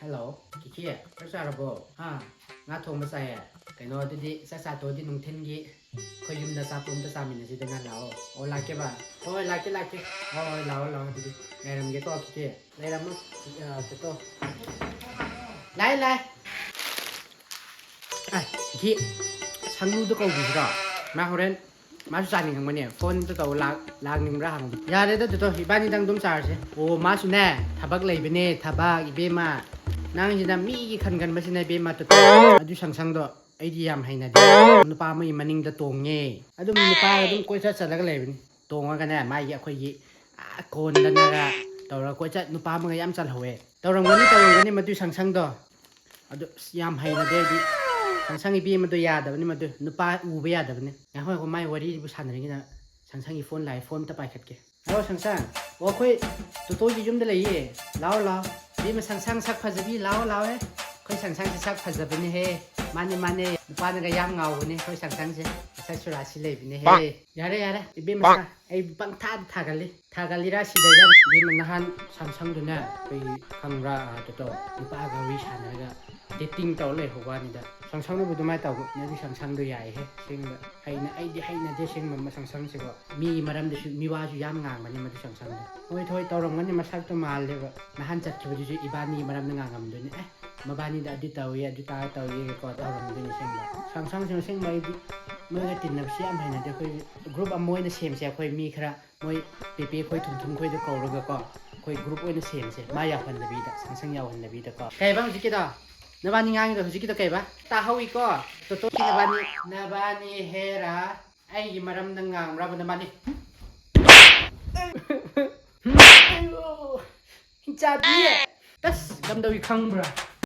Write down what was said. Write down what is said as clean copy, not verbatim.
ฮัลโหลกี่ขี้รักษาระบบงาทงมาใส่ไก่นอดิสักษาตัวที่นุ่งเทนกี้คอยยืมดาซาปุ่มดาซามินสิdenganเราโอ้ลาเก็บโอ้ลาเก็บโอ้เราดิไงรำเก็บก็ขี้ไล่รำมั้งจะโตไล่ไอ้ขี้ฉันรู้ตัวกูดีกว่ามาเขาเรนมาสุดท้ายของมันเนี่ยโฟนตัวลากหนึ่งร่างยาเด็ดตัวบ้านนี้ตั้งตุ้มสารสิโอ้มาสุดแน่ทับักเลยเป็นเน่ทับักอีเบมานางจินดามีขันกันมาสิในเบมาตัวอดูช่างตัวไอเดียมให้นะดินุปาไม่มันนิ่งตะตรงเงี้ยอดูนุปาอดูก้อยชัดสัตว์แล้วก็เลยเป็นตรงกันแน่ไม่เยอะค่อยยี่โคนดันนะตัวเราก้อยชัดนุปามันก็ย้ำสัตว์หัวตัวเราวันนี้มาดูช่างตัวอดูย้ำให้นะเด็กช่างอีบีมันตัวยาเดี๋ยวนี้มาดูนุปาอูเบียเดี๋ยวนี้งั้นเขาก็ไม่วันนี้ผู้ชายอะไรกันนะช่างอีโฟนไลฟ์โฟนตะไปขัดเกะแล้วช่างว่าค่อยตัวยุ่มได้เลยยี่แล้วนี่มันช่างซักผ้าจะพี่แล้วเฮ้ยค่อยช่างซักผ้าจะเป็นนี่เฮ้มันนี่นุปาเนี่ยก็ย้ำเงาคนนี้ค่อยช่างสิซักชุดราศีเลยเป็นนี่เฮ้ยาได้อีบีมาไอ้บังทากันเลยราศีได้ยังบีมันนะฮันช่างดูนะไปข้างราตัวนุปาก็วิชาเนี่ยก็เดทติ้งต่อเลยหัวนี่ด้ช่างดูดูไม่ต่อเนี่ยที่ช่างดูใหญ่เฮ้เชิงแบบให้นะเดี๋ยวเชิงมันมาช่างสิว่ามีมาดามเดี๋ยวมีว่าอยู่ย้ำงานมันนี่มาดูช่างเลยโอ้ยถอยต่อรองมันนี่มาซักตัวมาเลยว่านะฮันจัดคิวดูอีบ้านนี้มาดามงานกันด้วยนี่มาบ้านนี้ได้ดูต่อดูตาต่อก็ต่อรองด้วยนี่เชิงแบบช่างเชิงมาเมื่อติดนับเสียมให้นะเดี๋ยวค่อยกรุ๊ปมวยนะเสียมค่อยมีครับมวยปีค่อยทุ่มค่อยจะเกาแล้วก็ค่อยกรุ๊ปนะเสียมมาอยากพันนบีแต่ช่างอยากพันนบีแต่ก็ใครบ้างจิกต่อนาบานี่งานอยู่จิกต่อใครบ้างตาเขาอีกก็ตัวที่นาบานี่เฮราไอ้ยี่มาดามงานรับนาบานี่จับยี่ตัสกำลังวิคังบรา